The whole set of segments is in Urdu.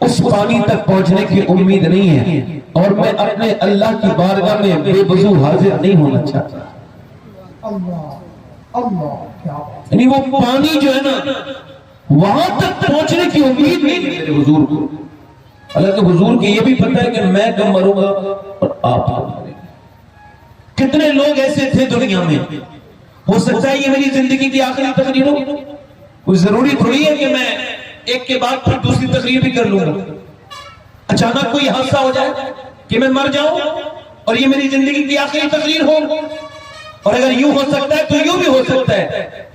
اس پانی تک پہنچنے کی امید نہیں ہے، اور میں اپنے اللہ کی بارگاہ میں بے وضو حاضر نہیں ہونا چاہتا۔ اللہ اللہ کیا بات۔ یعنی وہ پانی جو ہے نا وہاں تک پہنچنے کی امید نہیں ہے میرے حضور کو، حالانکہ حضور کی یہ بھی پتہ ہے کہ میں کب مروں گا اور آپ کب مریں گے۔ کتنے لوگ ایسے تھے دنیا میں، ہو سکتا ہے یہ میری زندگی کی آخری تقریر ہو، کوئی ضروری تھوڑی ہے کہ میں ایک کے بعد پھر دوسری تقریر بھی کر لوں گا۔ اچانک کوئی حادثہ ہو جائے کہ میں مر جاؤں اور یہ میری زندگی کی آخری تقریر ہو، اور اگر یوں ہو سکتا ہے تو یوں بھی ہو سکتا ہے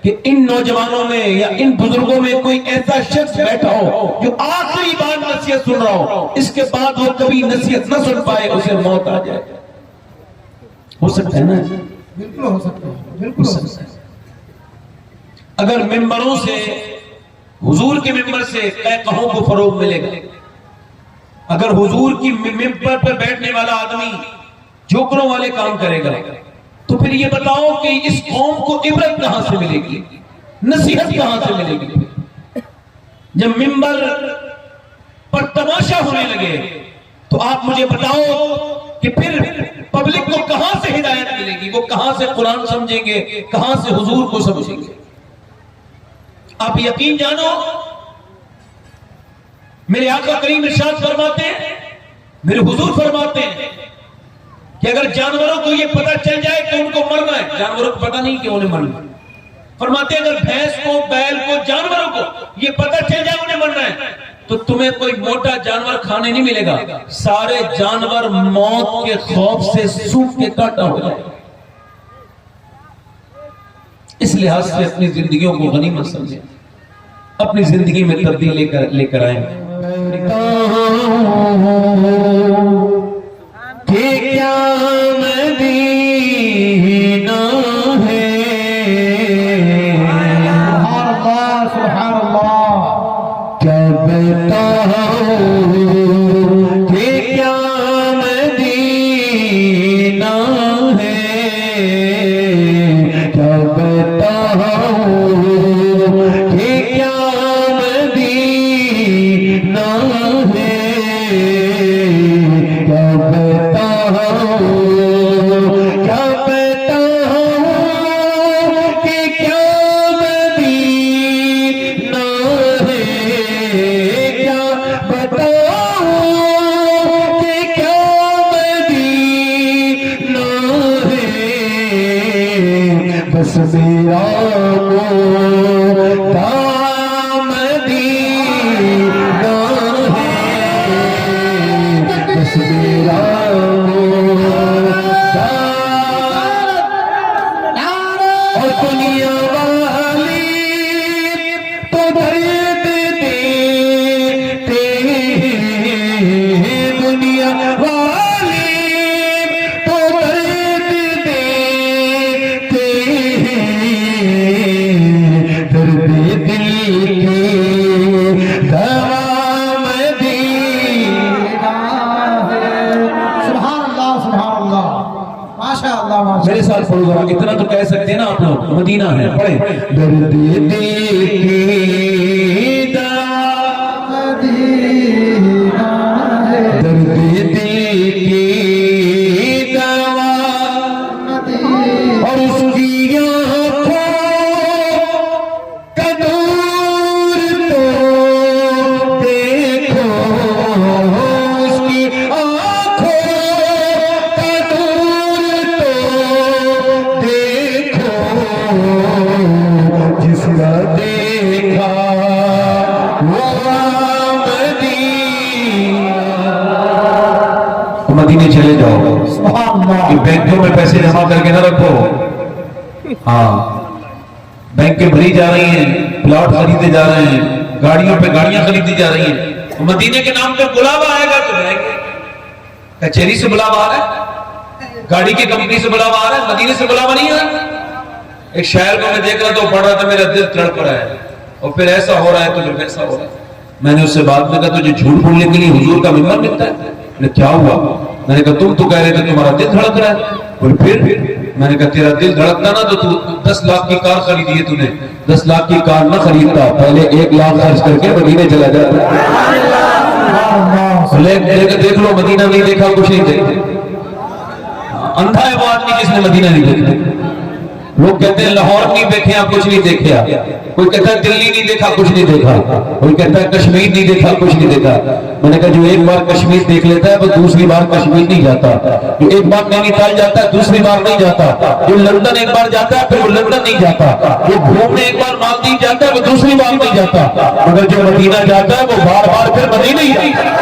کہ ان نوجوانوں میں یا ان بزرگوں میں کوئی ایسا شخص بیٹھا ہو جو آخری بار نصیحت سن رہا ہو، اس کے بعد وہ کبھی نصیحت نہ سن پائے، اسے موت آ جائے۔ ہو سکتا ہے نا؟ بالکل ہو سکتا ہے، بالکل ہو سکتا ہے۔ اگر ممبروں سے، حضور کے ممبر سے کہوں کو فروغ ملے گا، اگر حضور کی ممبر پر بیٹھنے والا آدمی جوکروں والے کام کرے گا، تو پھر یہ بتاؤ کہ اس قوم کو عبرت کہاں سے ملے گی، نصیحت کہاں سے ملے گی؟ جب ممبر پر تماشا ہونے لگے تو آپ مجھے بتاؤ کہ پھر پبلک کو کہاں سے ہدایت ملے گی، وہ کہاں سے قرآن سمجھیں گے، کہاں سے حضور کو سمجھیں گے؟ آپ یقین جانو، میرے آقا کریم ارشاد فرماتے ہیں، میرے حضور فرماتے ہیں کہ اگر جانوروں کو یہ پتہ چل جائے کہ ان کو مرنا ہے، جانوروں کو پتہ نہیں کہ انہیں مرنا ہے، فرماتے ہیں اگر بھینس کو، بیل کو، جانوروں کو یہ پتہ چل جائے انہیں مرنا ہے تو تمہیں کوئی موٹا جانور کھانے نہیں ملے گا، سارے جانور موت کے خوف سے سوکھ کے کاٹا ہو جائے۔ اس لحاظ سے اپنی زندگیوں کو غنیمت سمجھیں، اپنی زندگی میں تبدیل لے کر آئیں۔ کہ کیا مدینہ ہے، سبحان اللہ کیا بتاؤں کہ کیا مدینہ ہے، کیا بتاؤں کہ کیا مدینہ ہے، کیا بتاؤں کہ کیا مدینہ ہے، کیا بتاؤں کہ کیا مدینہ ہے، بس میرا مدینہ ہے، بس میرا اور دنیا والی تو درد دیتے ہیں، دنیا والی تو درد دیتے ہیں، درد دل کی دوا مدینہ ہے۔ سبحان اللہ سبحان اللہ، ماشاء اللہ ماشاء میرے ساتھ پڑھو ذرا، اتنا تو کہہ سکتے ہیں نا آپ لوگ، مدینہ ہے، پڑھیں۔ درد دل کی دوا مدینہ ہے، درد دل کی دوا، مدینہ اور اس کی آنکھوں کا نور تو دیکھو، اس کی آنکھوں کا نور تو دیکھو، جس کا دیکھا وہ مدینے چلے جاؤ، سبحان اللہ۔ کہ بینکوں میں پیسے جمع کر کے نہ رکھو، ہاں بینکیں بھری جا رہی ہیں، پلاٹ خریدے جا رہے ہیں، گاڑیوں پہ گاڑیاں خریدی جا رہی ہیں، مدینے کے نام پہ بلاوا آئے گا تو جائیں گے، کچہری سے بلاوا آ رہا ہے، گاڑی کی کمپنی سے بلاوا آ رہا ہے، مدینے سے بلاوا نہیں آ رہا۔ ایک شاعر کو میں دیکھ رہا تو پڑھ رہا تھا، میرا دل تڑپ رہا ہے، اور پھر ایسا ہو رہا ہے تو پھر ویسا ہو رہا ہے۔ میں نے اس سے بات میں کہا تجھے جھوٹ بولنے کے لیے حضور کا ممبر ملتا ہے؟ میں نے کیا ہوا؟ میں نے کہا تم تو کہہ رہے تھے تمہارا دل دھڑک رہا ہے، اور پھر میں نے کہا تیرا دل دھڑکتا نا تو 10 لاکھ کی کار خریدی ہے، تو نے 10 لاکھ کی کار نہ خریدتا، پہلے 1 لاکھ خرچ کر کے مدینے چلا جاتا۔ دیکھ لو مدینہ نہیں دیکھا کچھ نہیں دیکھتے. اندھا ہے وہ آدمی جس نے مدینہ نہیں دیکھا. لوگ کہتے ہیں لاہور نہیں دیکھے آپ کچھ نہیں دیکھا. کوئی کہتا ہے دلی نہیں دیکھا کچھ نہیں دیکھا. کوئی کہتا ہے کشمیر نہیں دیکھا کچھ نہیں دیکھا. میں نے کہا جو ایک بار کشمیر دیکھ لیتا ہے وہ دوسری بار کشمیر نہیں جاتا. جو ایک بار نینی تال جاتا ہے دوسری بار نہیں جاتا. جو لندن ایک بار جاتا ہے پھر وہ لندن نہیں جاتا. جو گھومنے ایک بار مالدیو جاتا ہے وہ دوسری بار نہیں جاتا. مگر جو مدینہ جاتا ہے وہ بار بار پھر مدینہ ہی جاتا.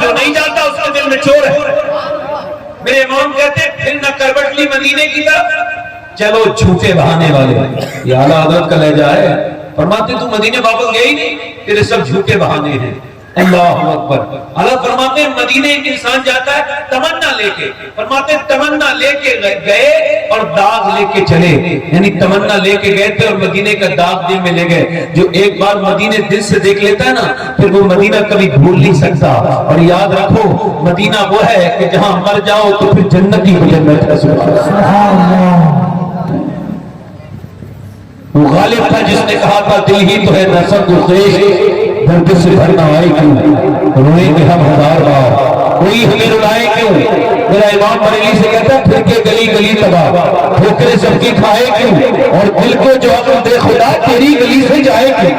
جو نہیں جاتا اس کے دل میں چور ہے. میرے امام کہتے ہیں پھر نہ کروٹ لی مدینے کی طرف چلو جھوٹے بہانے والے. یہ اعلیٰ حضرت کا لہجہ ہے. فرماتے تو مدینے واپس گئے ہی نہیں, تیرے سب جھوٹے بہانے ہیں. اللہ اکبر. اللہ فرماتے ہیں مدینے ایک انسان جاتا ہے تمنا لے کے. فرماتے ہیں تمنا لے کے گئے اور داغ لے کے چلے. یعنی تمنا لے کے گئے تھے اور مدینے کا داغ دل میں لے گئے. جو ایک بار مدینے دل سے دیکھ لیتا ہے نا پھر وہ مدینہ کبھی بھول نہیں سکتا. اور یاد رکھو مدینہ وہ ہے کہ جہاں مر جاؤ تو پھر جنت ہی جنت ہے. سبحان اللہ. وہ غالب تھا جس نے کہا تھا دل ہی تو ہے نسب گردیش, درد سے بھرنا آئے کیوں, روئیں گے ہم ہزار بار, کوئی ہمیں رلائے کیوں. میرا امام بریلی سے کہتا ہے پھر کے گلی گلی تباہ, ٹھوکریں سب کی کھائے کیوں, اور دل کو جو عقل دے خدا تیری گلی سے جائے کیوں.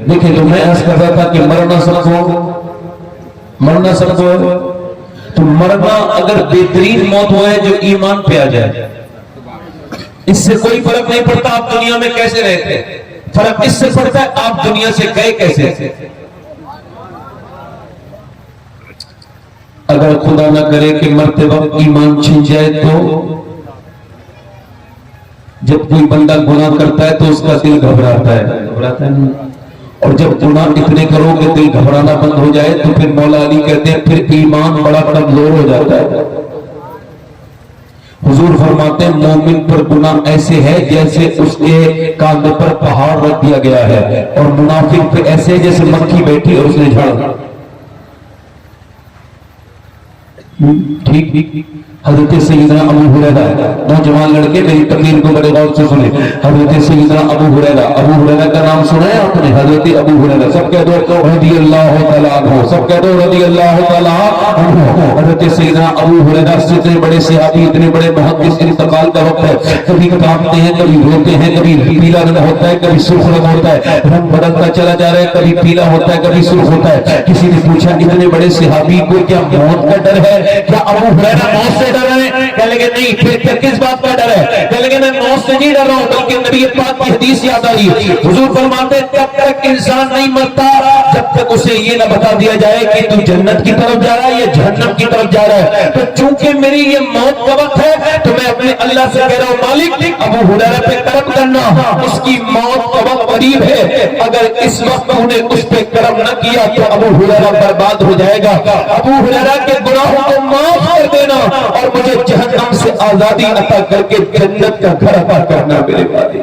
دیکھیں تو میں ایسا کر رہا تھا کہ مرنا سب کو ہے تو مرنا اگر بہترین موت ہوا ہے جو ایمان پہ آ جائے اس سے کوئی فرق نہیں پڑتا آپ دنیا میں کیسے رہتے. فرق اس سے پڑتا ہے آپ دنیا سے گئے کیسے. اگر خدا نہ کرے کہ مرتے وقت ایمان چھن جائے تو جب کوئی بندہ گناہ کرتا ہے تو اس کا دل گھبراتا ہے اور جب گناہ اتنے کرو کہ دل گھبرانا بند ہو جائے تو پھر مولا علی کہتے ہیں پھر ایمان بڑا کمزور ہو جاتا ہے. حضور فرماتے ہیں مومن پر گناہ ایسے ہے جیسے اس کے کاندھے پر پہاڑ رکھ دیا گیا ہے, اور منافق پہ ایسے جیسے مکھی بیٹھی اور اس نے جھاڑ. ٹھیک. حضرت سیدنا ابو ہریرہ, نوجوان لڑکے میری تقریر کو بڑے غور سے سنیں. حضرت سیدنا ابو ہریرہ کا نام سنا ہے آپ نے؟ حضرت ابو ہریرہ, سب کہہ دو رضی اللہ تعالیٰ عنہ, سب کہہ دو رضی اللہ تعالیٰ عنہ. حضرت سیدنا ابو ہریرہ سے اتنے بڑے صحابی, اتنے بڑے محدث, انتقال کا وقت ہے, کبھی کانپتے ہیں, کبھی روتے ہیں, کبھی پیلا رنگ ہوتا ہے, کبھی سرخ رنگ ہوتا ہے, رنگ بدلتا چلا جا رہا ہے, کبھی پیلا ہوتا ہے, کبھی سرخ ہوتا ہے. کسی نے پوچھا اتنے بڑے صحابی کو کیا موت کا ڈر ہے؟ کیا ابو ہریرہ موت سے ڈر رہے ہیں؟ کہنے لگے نہیں. پھر کس بات کا ڈر ہے؟ کہنے لگے میں موت سے نہیں ڈر رہا ہوں بلکہ نبی پاک کی حدیث یاد آئی. حضور فرماتے ہیں جب تک انسان نہیں مرتا جب تک اسے یہ نہ بتا دیا جائے کہ تو جنت کی طرف جا رہا ہے یا جہنم کی طرف جا رہا ہے. تو چونکہ میری یہ موت کا وقت ہے تو میں اپنے اللہ سے کہہ رہا ہوں مالک ابو ہریرہ پہ کرم کرنا, اس کی موت کا وقت قریب ہے. اگر اس وقت انہیں اس پہ کرم نہ کیا تو ابو ہریرہ برباد ہو جائے گا. ابو ہریرہ کے گناہوں کو معاف کر دینا اور مجھے جہنم سے آزادی عطا کر کے جنت کا گھر عطا کرنا میرے والے.